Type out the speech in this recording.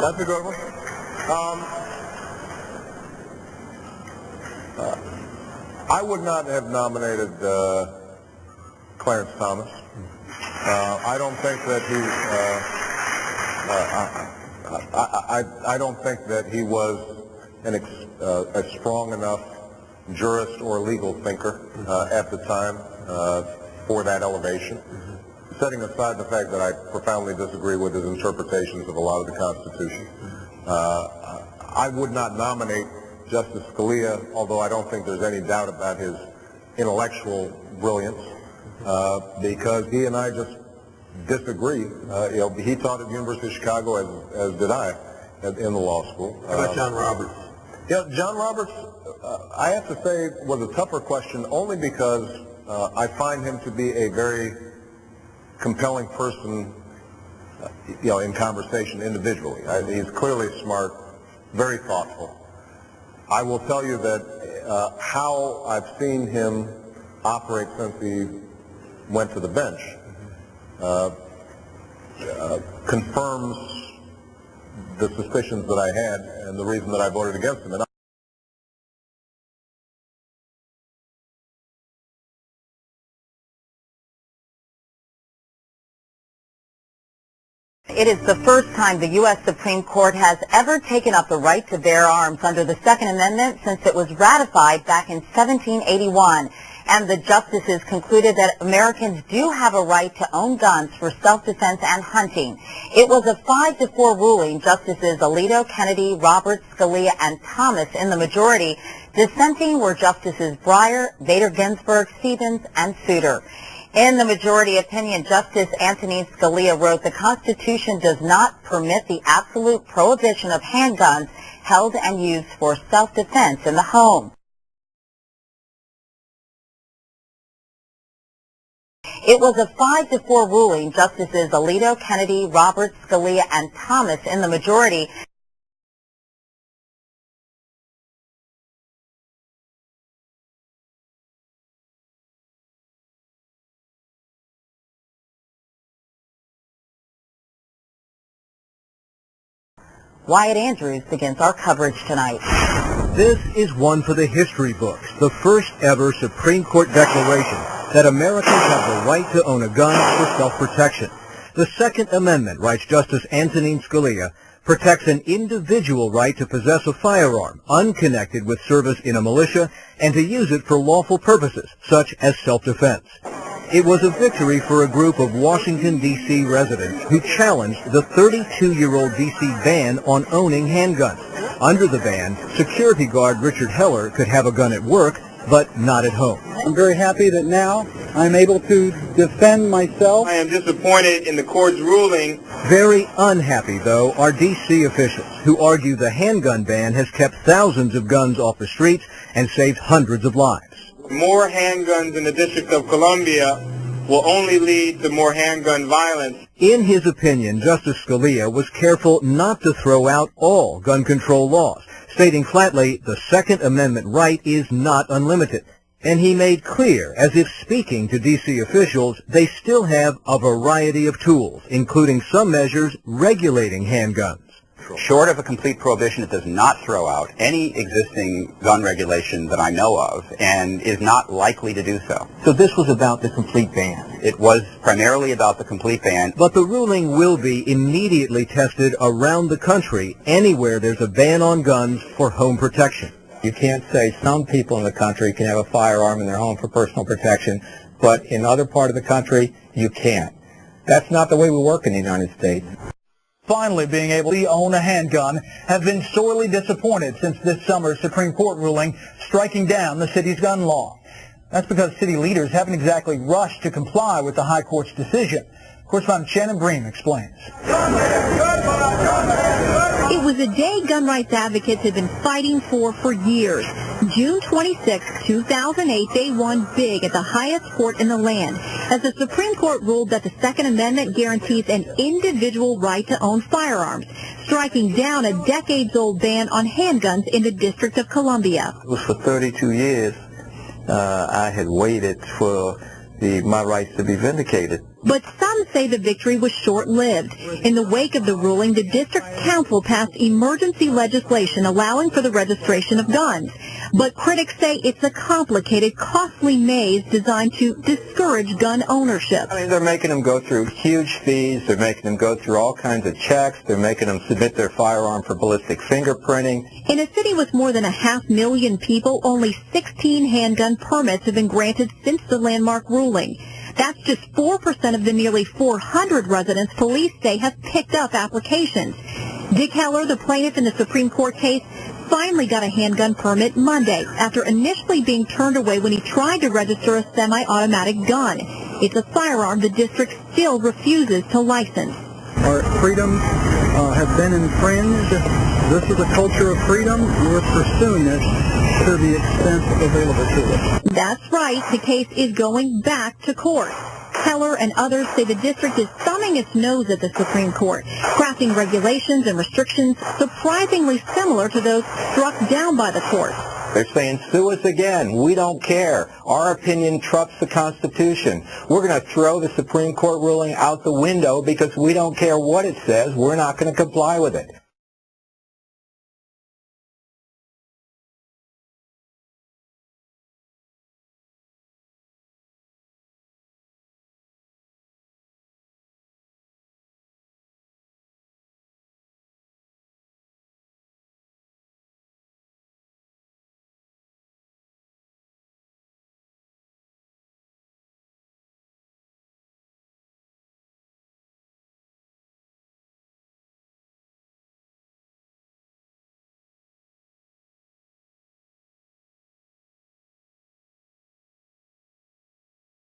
That's a good one. I would not have nominated Clarence Thomas. I don't think that I don't think that he was a strong enough jurist or legal thinker at the time for that elevation. Setting aside the fact that I profoundly disagree with his interpretations of a lot of the Constitution, I would not nominate Justice Scalia, although I don't think there's any doubt about his intellectual brilliance, because he and I just disagree. He taught at the University of Chicago, as did I, in the law school. How about John Roberts? Yeah, John Roberts, I have to say, was a tougher question only because I find him to be a very compelling person, in conversation individually. He's clearly smart, very thoughtful. I will tell you that how I've seen him operate since he went to the bench confirms the suspicions that I had and the reason that I voted against him. It is the first time the U.S. Supreme Court has ever taken up the right to bear arms under the Second Amendment since it was ratified back in 1781. And the justices concluded that Americans do have a right to own guns for self-defense and hunting. It was a 5-4 ruling. Justices Alito, Kennedy, Roberts, Scalia, and Thomas in the majority. Dissenting were Justices Breyer, Bader Ginsburg, Stevens, and Souter. In the majority opinion, Justice Antonin Scalia wrote, "The Constitution does not permit the absolute prohibition of handguns held and used for self-defense in the home." It was a 5-4 ruling. Justices Alito, Kennedy, Roberts, Scalia, and Thomas in the majority. Wyatt Andrews begins our coverage tonight. This is one for the history books, the first ever Supreme Court declaration that Americans have the right to own a gun for self-protection. The Second Amendment, writes Justice Antonin Scalia, protects an individual right to possess a firearm unconnected with service in a militia and to use it for lawful purposes, such as self-defense. It was a victory for a group of Washington, D.C. residents who challenged the 32-year-old D.C. ban on owning handguns. Under the ban, security guard Richard Heller could have a gun at work, but not at home. I'm very happy that now I'm able to defend myself. I am disappointed in the court's ruling. Very unhappy, though, are D.C. officials who argue the handgun ban has kept thousands of guns off the streets and saved hundreds of lives. More handguns in the District of Columbia will only lead to more handgun violence. In his opinion, Justice Scalia was careful not to throw out all gun control laws, stating flatly the Second Amendment right is not unlimited. And he made clear, as if speaking to D.C. officials, they still have a variety of tools, including some measures regulating handguns. Short of a complete prohibition, it does not throw out any existing gun regulation that I know of, and is not likely to do so. So this was about the complete ban? It was primarily about the complete ban. But the ruling will be immediately tested around the country, anywhere there's a ban on guns for home protection. You can't say some people in the country can have a firearm in their home for personal protection, but in other part of the country, you can't. That's not the way we work in the United States. Finally being able to own a handgun, have been sorely disappointed since this summer's Supreme Court ruling striking down the city's gun law. That's because city leaders haven't exactly rushed to comply with the High Court's decision. Correspondent Shannon Bream explains. It was a day gun rights advocates had been fighting for years. June 26, 2008, they won big at the highest court in the land as the Supreme Court ruled that the Second Amendment guarantees an individual right to own firearms, striking down a decades-old ban on handguns in the District of Columbia. It was for 32 years I had waited for my rights to be vindicated. But some say the victory was short-lived. In the wake of the ruling, the district council passed emergency legislation allowing for the registration of guns. But critics say it's a complicated, costly maze designed to discourage gun ownership. I mean, they're making them go through huge fees. They're making them go through all kinds of checks. They're making them submit their firearm for ballistic fingerprinting. In a city with more than 500,000 people, only 16 handgun permits have been granted since the landmark ruling. That's just 4% of the nearly 400 residents police say have picked up applications. Dick Heller, the plaintiff in the Supreme Court case, finally got a handgun permit Monday after initially being turned away when he tried to register a semi-automatic gun. It's a firearm the district still refuses to license. Our freedoms have been infringed. This is a culture of freedom. We're pursuing it to the extent available to us. That's right. The case is going back to court. Heller and others say the district is thumbing its nose at the Supreme Court, crafting regulations and restrictions surprisingly similar to those struck down by the court. They're saying, sue us again. We don't care. Our opinion trumps the Constitution. We're going to throw the Supreme Court ruling out the window because we don't care what it says. We're not going to comply with it.